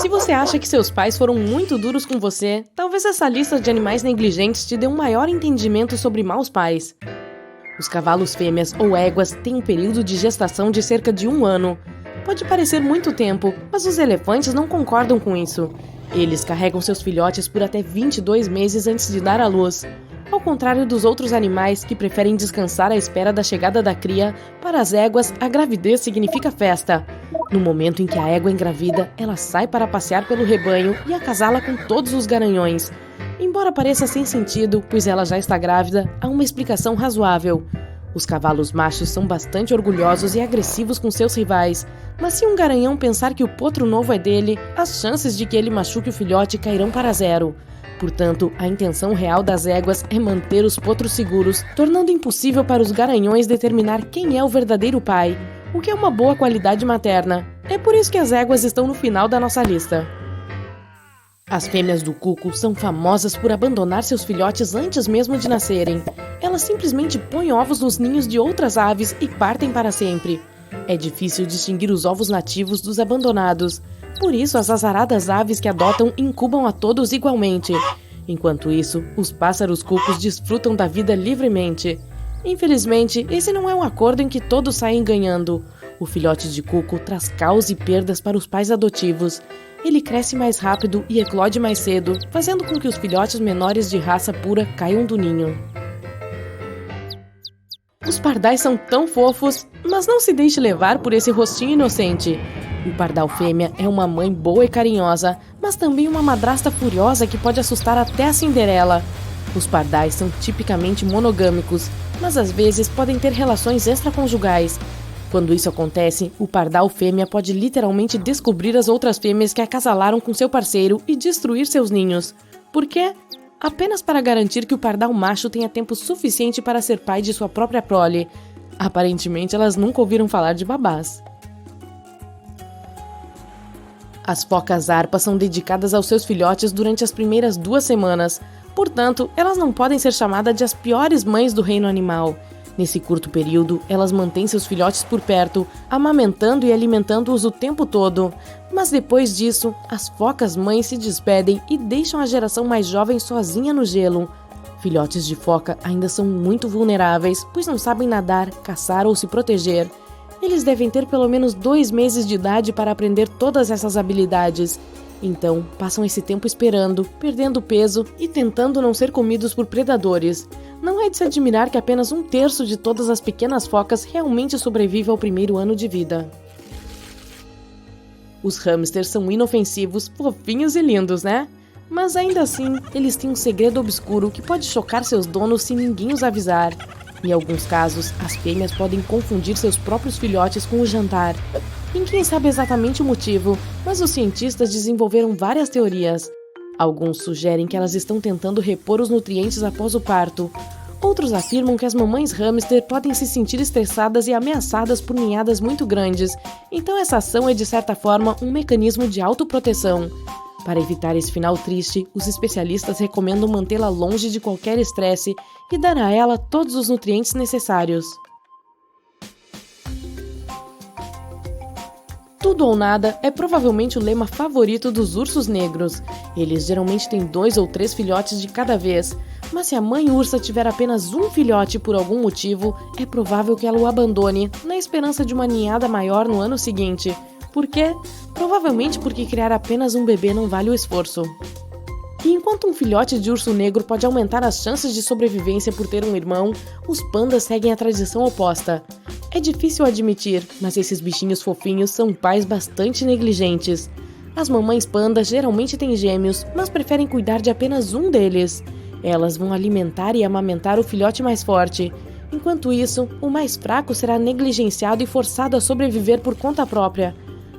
Se você acha que seus pais foram muito duros com você, talvez essa lista de animais negligentes te dê um maior entendimento sobre maus pais. Os cavalos fêmeas ou éguas têm um período de gestação de cerca de 1 ano. Pode parecer muito tempo, mas os elefantes não concordam com isso. Eles carregam seus filhotes por até 22 meses antes de dar à luz. Ao contrário dos outros animais que preferem descansar à espera da chegada da cria, para as éguas, a gravidez significa festa. No momento em que a égua engravida, ela sai para passear pelo rebanho e acasala com todos os garanhões. Embora pareça sem sentido, pois ela já está grávida, há uma explicação razoável. Os cavalos machos são bastante orgulhosos e agressivos com seus rivais, mas se um garanhão pensar que o potro novo é dele, as chances de que ele machuque o filhote cairão para 0. Portanto, a intenção real das éguas é manter os potros seguros, tornando impossível para os garanhões determinar quem é o verdadeiro pai, o que é uma boa qualidade materna. É por isso que as éguas estão no final da nossa lista. As fêmeas do cuco são famosas por abandonar seus filhotes antes mesmo de nascerem. Elas simplesmente põem ovos nos ninhos de outras aves e partem para sempre. É difícil distinguir os ovos nativos dos abandonados. Por isso, as azaradas aves que adotam incubam a todos igualmente. Enquanto isso, os pássaros cucos desfrutam da vida livremente. Infelizmente, esse não é um acordo em que todos saem ganhando. O filhote de cuco traz caos e perdas para os pais adotivos. Ele cresce mais rápido e eclode mais cedo, fazendo com que os filhotes menores de raça pura caiam do ninho. Os pardais são tão fofos, mas não se deixe levar por esse rostinho inocente. O pardal fêmea é uma mãe boa e carinhosa, mas também uma madrasta furiosa que pode assustar até a Cinderela. Os pardais são tipicamente monogâmicos, mas às vezes podem ter relações extraconjugais. Quando isso acontece, o pardal fêmea pode literalmente descobrir as outras fêmeas que acasalaram com seu parceiro e destruir seus ninhos. Por quê? Apenas para garantir que o pardal macho tenha tempo suficiente para ser pai de sua própria prole. Aparentemente, elas nunca ouviram falar de babás. As focas arpas são dedicadas aos seus filhotes durante as primeiras 2 semanas. Portanto, elas não podem ser chamadas de as piores mães do reino animal. Nesse curto período, elas mantêm seus filhotes por perto, amamentando e alimentando-os o tempo todo. Mas depois disso, as focas mães se despedem e deixam a geração mais jovem sozinha no gelo. Filhotes de foca ainda são muito vulneráveis, pois não sabem nadar, caçar ou se proteger. Eles devem ter pelo menos 2 meses de idade para aprender todas essas habilidades. Então, passam esse tempo esperando, perdendo peso e tentando não ser comidos por predadores. Não é de se admirar que apenas 1/3 de todas as pequenas focas realmente sobrevive ao primeiro ano de vida. Os hamsters são inofensivos, fofinhos e lindos, né? Mas ainda assim, eles têm um segredo obscuro que pode chocar seus donos se ninguém os avisar. Em alguns casos, as fêmeas podem confundir seus próprios filhotes com o jantar. Ninguém sabe exatamente o motivo, mas os cientistas desenvolveram várias teorias. Alguns sugerem que elas estão tentando repor os nutrientes após o parto. Outros afirmam que as mamães hamster podem se sentir estressadas e ameaçadas por ninhadas muito grandes, então essa ação é de certa forma um mecanismo de autoproteção. Para evitar esse final triste, os especialistas recomendam mantê-la longe de qualquer estresse e dar a ela todos os nutrientes necessários. Tudo ou nada é provavelmente o lema favorito dos ursos negros. Eles geralmente têm 2 ou 3 filhotes de cada vez, mas se a mãe ursa tiver apenas um filhote por algum motivo, é provável que ela o abandone, na esperança de uma ninhada maior no ano seguinte. Por quê? Provavelmente porque criar apenas um bebê não vale o esforço. E enquanto um filhote de urso negro pode aumentar as chances de sobrevivência por ter um irmão, os pandas seguem a tradição oposta. É difícil admitir, mas esses bichinhos fofinhos são pais bastante negligentes. As mamães pandas geralmente têm gêmeos, mas preferem cuidar de apenas um deles. Elas vão alimentar e amamentar o filhote mais forte. Enquanto isso, o mais fraco será negligenciado e forçado a sobreviver por conta própria.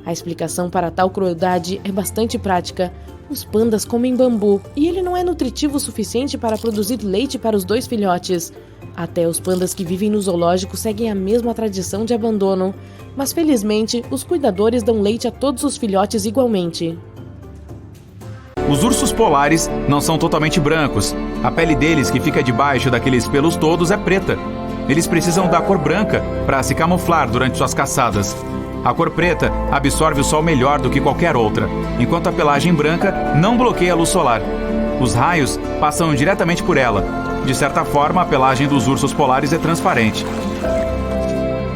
A explicação para tal crueldade é bastante prática. Os pandas comem bambu e ele não é nutritivo o suficiente para produzir leite para os 2 filhotes. Até os pandas que vivem no zoológico seguem a mesma tradição de abandono, mas felizmente os cuidadores dão leite a todos os filhotes igualmente. Os ursos polares não são totalmente brancos. A pele deles, que fica debaixo daqueles pelos todos, é preta. Eles precisam da cor branca para se camuflar durante suas caçadas. A cor preta absorve o sol melhor do que qualquer outra, enquanto a pelagem branca não bloqueia a luz solar. Os raios passam diretamente por ela. De certa forma, a pelagem dos ursos polares é transparente.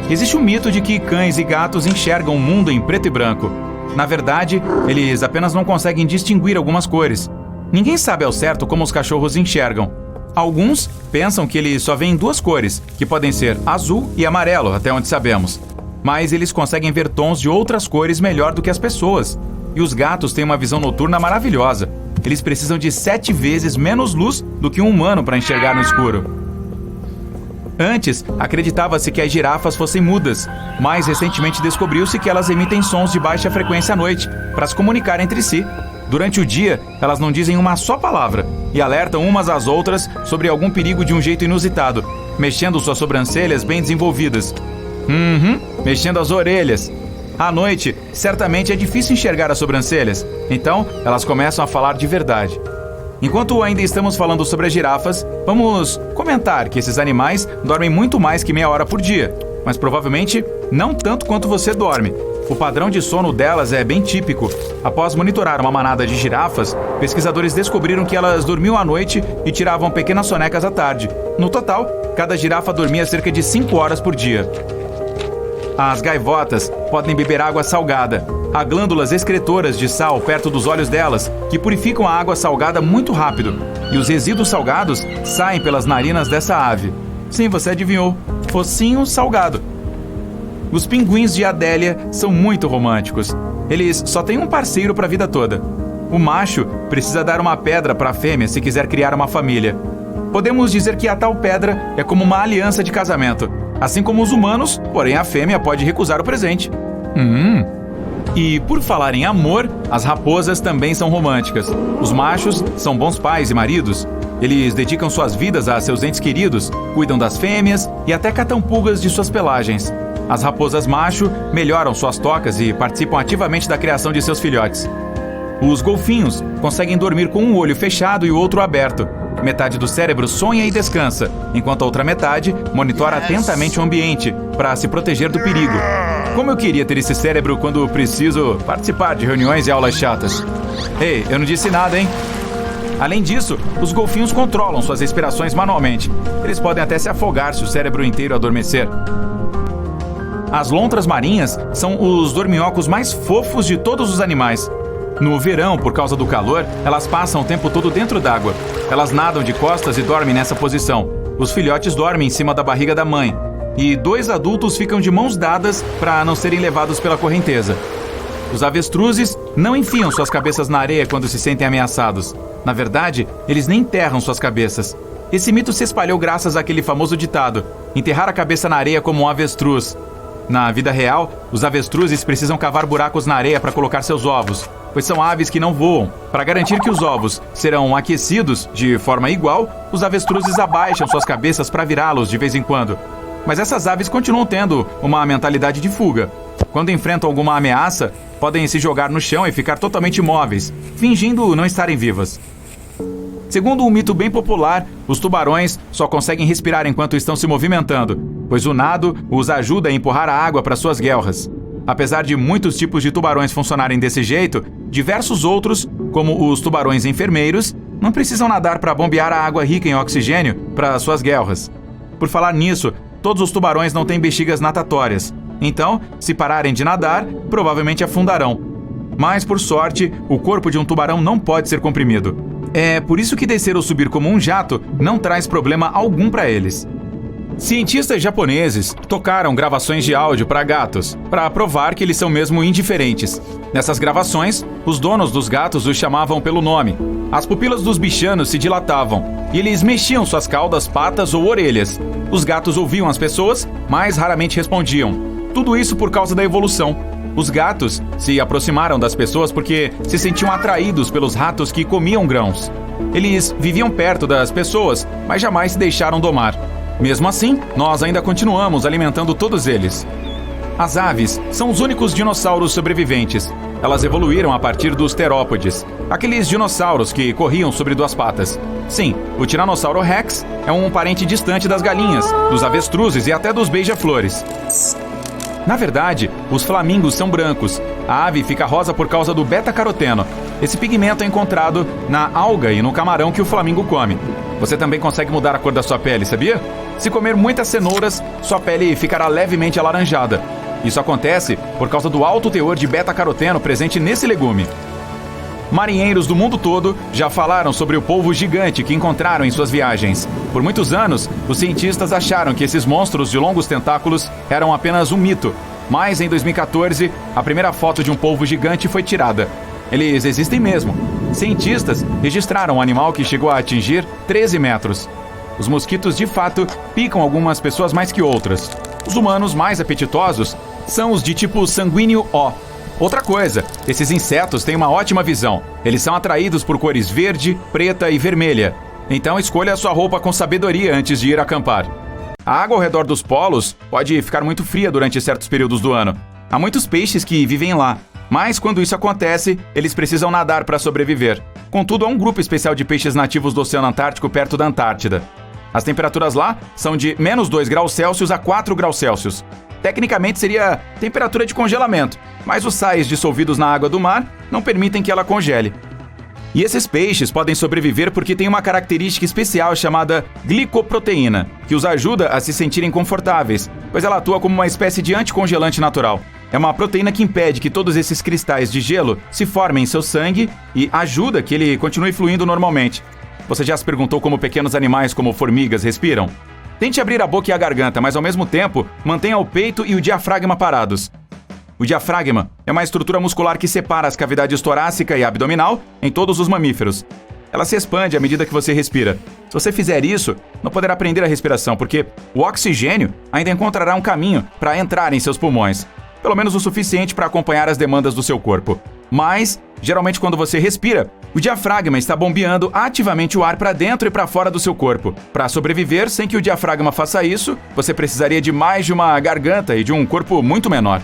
Existe um mito de que cães e gatos enxergam o mundo em preto e branco. Na verdade, eles apenas não conseguem distinguir algumas cores. Ninguém sabe ao certo como os cachorros enxergam. Alguns pensam que eles só veem duas cores, que podem ser azul e amarelo, até onde sabemos. Mas eles conseguem ver tons de outras cores melhor do que as pessoas. E os gatos têm uma visão noturna maravilhosa. Eles precisam de 7 vezes menos luz do que um humano para enxergar no escuro. Antes, acreditava-se que as girafas fossem mudas, mas recentemente descobriu-se que elas emitem sons de baixa frequência à noite, para se comunicar entre si. Durante o dia, elas não dizem uma só palavra e alertam umas às outras sobre algum perigo de um jeito inusitado, mexendo suas sobrancelhas bem desenvolvidas. Mexendo as orelhas. À noite, certamente é difícil enxergar as sobrancelhas, então elas começam a falar de verdade. Enquanto ainda estamos falando sobre as girafas, vamos comentar que esses animais dormem muito mais que meia hora por dia, mas provavelmente não tanto quanto você dorme. O padrão de sono delas é bem típico. Após monitorar uma manada de girafas, pesquisadores descobriram que elas dormiam à noite e tiravam pequenas sonecas à tarde. No total, cada girafa dormia cerca de 5 horas por dia. As gaivotas podem beber água salgada. Há glândulas excretoras de sal perto dos olhos delas, que purificam a água salgada muito rápido. E os resíduos salgados saem pelas narinas dessa ave. Sim, você adivinhou. Focinho salgado. Os pinguins de Adélia são muito românticos. Eles só têm um parceiro para a vida toda. O macho precisa dar uma pedra para a fêmea se quiser criar uma família. Podemos dizer que a tal pedra é como uma aliança de casamento. Assim como os humanos, porém a fêmea pode recusar o presente. E por falar em amor, as raposas também são românticas. Os machos são bons pais e maridos. Eles dedicam suas vidas a seus entes queridos, cuidam das fêmeas e até catam pulgas de suas pelagens. As raposas macho melhoram suas tocas e participam ativamente da criação de seus filhotes. Os golfinhos conseguem dormir com um olho fechado e o outro aberto. Metade do cérebro sonha e descansa, enquanto a outra metade monitora atentamente o ambiente para se proteger do perigo. Como eu queria ter esse cérebro quando preciso participar de reuniões e aulas chatas. Ei, eu não disse nada, hein? Além disso, os golfinhos controlam suas respirações manualmente. Eles podem até se afogar se o cérebro inteiro adormecer. As lontras marinhas são os dorminhocos mais fofos de todos os animais. No verão, por causa do calor, elas passam o tempo todo dentro d'água. Elas nadam de costas e dormem nessa posição. Os filhotes dormem em cima da barriga da mãe. E 2 adultos ficam de mãos dadas para não serem levados pela correnteza. Os avestruzes não enfiam suas cabeças na areia quando se sentem ameaçados. Na verdade, eles nem enterram suas cabeças. Esse mito se espalhou graças àquele famoso ditado: enterrar a cabeça na areia como um avestruz. Na vida real, os avestruzes precisam cavar buracos na areia para colocar seus ovos, pois são aves que não voam. Para garantir que os ovos serão aquecidos de forma igual, os avestruzes abaixam suas cabeças para virá-los de vez em quando. Mas essas aves continuam tendo uma mentalidade de fuga. Quando enfrentam alguma ameaça, podem se jogar no chão e ficar totalmente imóveis, fingindo não estarem vivas. Segundo um mito bem popular, os tubarões só conseguem respirar enquanto estão se movimentando, pois o nado os ajuda a empurrar a água para suas guelras. Apesar de muitos tipos de tubarões funcionarem desse jeito, diversos outros, como os tubarões enfermeiros, não precisam nadar para bombear a água rica em oxigênio para suas guelras. Por falar nisso, todos os tubarões não têm bexigas natatórias. Então, se pararem de nadar, provavelmente afundarão. Mas, por sorte, o corpo de um tubarão não pode ser comprimido. É por isso que descer ou subir como um jato não traz problema algum para eles. Cientistas japoneses tocaram gravações de áudio para gatos, para provar que eles são mesmo indiferentes. Nessas gravações, os donos dos gatos os chamavam pelo nome. As pupilas dos bichanos se dilatavam, e eles mexiam suas caudas, patas ou orelhas. Os gatos ouviam as pessoas, mas raramente respondiam. Tudo isso por causa da evolução. Os gatos se aproximaram das pessoas porque se sentiam atraídos pelos ratos que comiam grãos. Eles viviam perto das pessoas, mas jamais se deixaram domar. Mesmo assim, nós ainda continuamos alimentando todos eles. As aves são os únicos dinossauros sobreviventes. Elas evoluíram a partir dos terópodes, aqueles dinossauros que corriam sobre 2 patas. Sim, o Tiranossauro Rex é um parente distante das galinhas, dos avestruzes e até dos beija-flores. Na verdade, os flamingos são brancos. A ave fica rosa por causa do beta-caroteno. Esse pigmento é encontrado na alga e no camarão que o flamingo come. Você também consegue mudar a cor da sua pele, sabia? Se comer muitas cenouras, sua pele ficará levemente alaranjada. Isso acontece por causa do alto teor de beta-caroteno presente nesse legume. Marinheiros do mundo todo já falaram sobre o polvo gigante que encontraram em suas viagens. Por muitos anos, os cientistas acharam que esses monstros de longos tentáculos eram apenas um mito. Mas em 2014, a primeira foto de um polvo gigante foi tirada. Eles existem mesmo. Cientistas registraram um animal que chegou a atingir 13 metros. Os mosquitos, de fato, picam algumas pessoas mais que outras. Os humanos mais apetitosos são os de tipo sanguíneo O. Outra coisa, esses insetos têm uma ótima visão. Eles são atraídos por cores verde, preta e vermelha. Então escolha a sua roupa com sabedoria antes de ir acampar. A água ao redor dos polos pode ficar muito fria durante certos períodos do ano. Há muitos peixes que vivem lá, mas quando isso acontece, eles precisam nadar para sobreviver. Contudo, há um grupo especial de peixes nativos do Oceano Antártico perto da Antártida. As temperaturas lá são de menos 2 graus Celsius a 4 graus Celsius. Tecnicamente seria temperatura de congelamento, mas os sais dissolvidos na água do mar não permitem que ela congele. E esses peixes podem sobreviver porque têm uma característica especial chamada glicoproteína, que os ajuda a se sentirem confortáveis, pois ela atua como uma espécie de anticongelante natural. É uma proteína que impede que todos esses cristais de gelo se formem em seu sangue e ajuda que ele continue fluindo normalmente. Você já se perguntou como pequenos animais como formigas respiram? Tente abrir a boca e a garganta, mas ao mesmo tempo mantenha o peito e o diafragma parados. O diafragma é uma estrutura muscular que separa as cavidades torácica e abdominal em todos os mamíferos. Ela se expande à medida que você respira. Se você fizer isso, não poderá prender a respiração, porque o oxigênio ainda encontrará um caminho para entrar em seus pulmões. Pelo menos o suficiente para acompanhar as demandas do seu corpo. Mas, geralmente quando você respira, o diafragma está bombeando ativamente o ar para dentro e para fora do seu corpo. Para sobreviver sem que o diafragma faça isso, você precisaria de mais de uma garganta e de um corpo muito menor.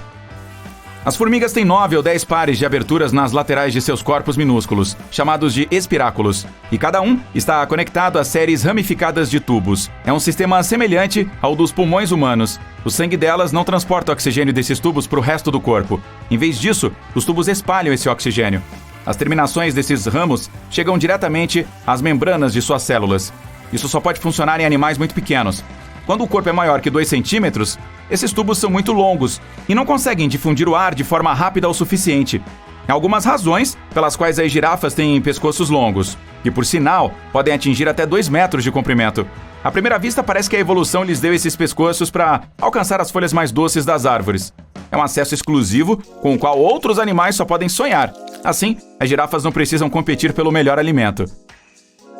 As formigas têm 9 ou 10 pares de aberturas nas laterais de seus corpos minúsculos, chamados de espiráculos, e cada um está conectado a séries ramificadas de tubos. É um sistema semelhante ao dos pulmões humanos. O sangue delas não transporta o oxigênio desses tubos para o resto do corpo. Em vez disso, os tubos espalham esse oxigênio. As terminações desses ramos chegam diretamente às membranas de suas células. Isso só pode funcionar em animais muito pequenos. Quando o corpo é maior que 2 centímetros, esses tubos são muito longos e não conseguem difundir o ar de forma rápida o suficiente. Há algumas razões pelas quais as girafas têm pescoços longos, que por sinal podem atingir até 2 metros de comprimento. À primeira vista parece que a evolução lhes deu esses pescoços para alcançar as folhas mais doces das árvores. É um acesso exclusivo com o qual outros animais só podem sonhar. Assim, as girafas não precisam competir pelo melhor alimento.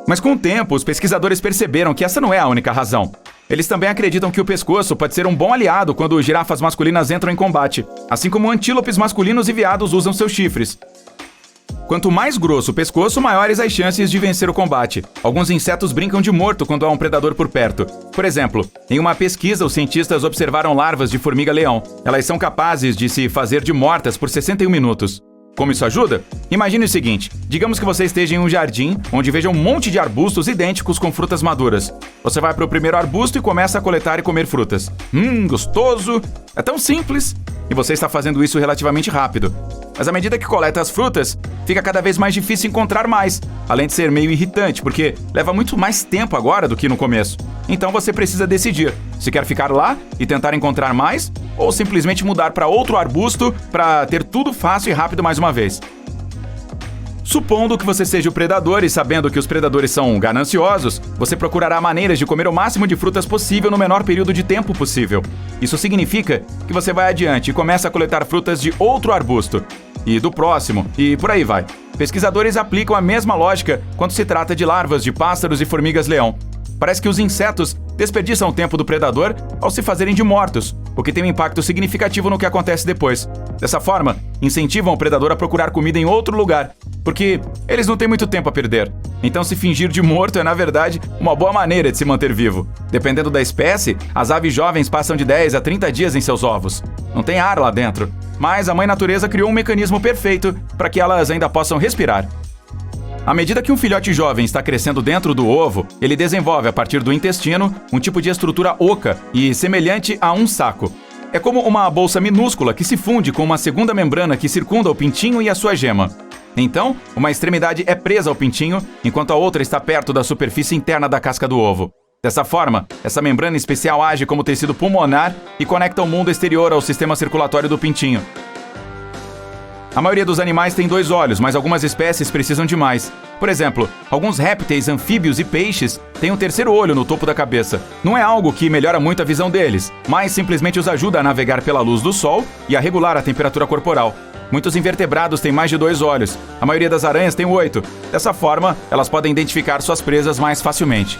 Mas com o tempo, os pesquisadores perceberam que essa não é a única razão. Eles também acreditam que o pescoço pode ser um bom aliado quando girafas masculinas entram em combate, assim como antílopes masculinos e veados usam seus chifres. Quanto mais grosso o pescoço, maiores as chances de vencer o combate. Alguns insetos brincam de morto quando há um predador por perto. Por exemplo, em uma pesquisa, os cientistas observaram larvas de formiga-leão. Elas são capazes de se fazer de mortas por 61 minutos. Como isso ajuda? Imagine o seguinte, digamos que você esteja em um jardim onde veja um monte de arbustos idênticos com frutas maduras. Você vai para o primeiro arbusto e começa a coletar e comer frutas. Gostoso! É tão simples! E você está fazendo isso relativamente rápido. Mas à medida que coleta as frutas, fica cada vez mais difícil encontrar mais, além de ser meio irritante, porque leva muito mais tempo agora do que no começo. Então você precisa decidir se quer ficar lá e tentar encontrar mais, ou simplesmente mudar para outro arbusto para ter tudo fácil e rápido mais uma vez. Supondo que você seja o predador e sabendo que os predadores são gananciosos, você procurará maneiras de comer o máximo de frutas possível no menor período de tempo possível. Isso significa que você vai adiante e começa a coletar frutas de outro arbusto, e do próximo, e por aí vai. Pesquisadores aplicam a mesma lógica quando se trata de larvas de pássaros e formigas-leão. Parece que os insetos desperdiçam o tempo do predador ao se fazerem de mortos, o que tem um impacto significativo no que acontece depois. Dessa forma, incentivam o predador a procurar comida em outro lugar, porque eles não têm muito tempo a perder. Então se fingir de morto é, na verdade, uma boa maneira de se manter vivo. Dependendo da espécie, as aves jovens passam de 10 a 30 dias em seus ovos. Não tem ar lá dentro, mas a mãe natureza criou um mecanismo perfeito para que elas ainda possam respirar. À medida que um filhote jovem está crescendo dentro do ovo, ele desenvolve a partir do intestino um tipo de estrutura oca e semelhante a um saco. É como uma bolsa minúscula que se funde com uma segunda membrana que circunda o pintinho e a sua gema. Então, uma extremidade é presa ao pintinho, enquanto a outra está perto da superfície interna da casca do ovo. Dessa forma, essa membrana especial age como tecido pulmonar e conecta o mundo exterior ao sistema circulatório do pintinho. A maioria dos animais tem 2 olhos, mas algumas espécies precisam de mais. Por exemplo, alguns répteis, anfíbios e peixes têm um 3º olho no topo da cabeça. Não é algo que melhora muito a visão deles, mas simplesmente os ajuda a navegar pela luz do sol e a regular a temperatura corporal. Muitos invertebrados têm mais de 2 olhos. A maioria das aranhas tem 8. Dessa forma, elas podem identificar suas presas mais facilmente.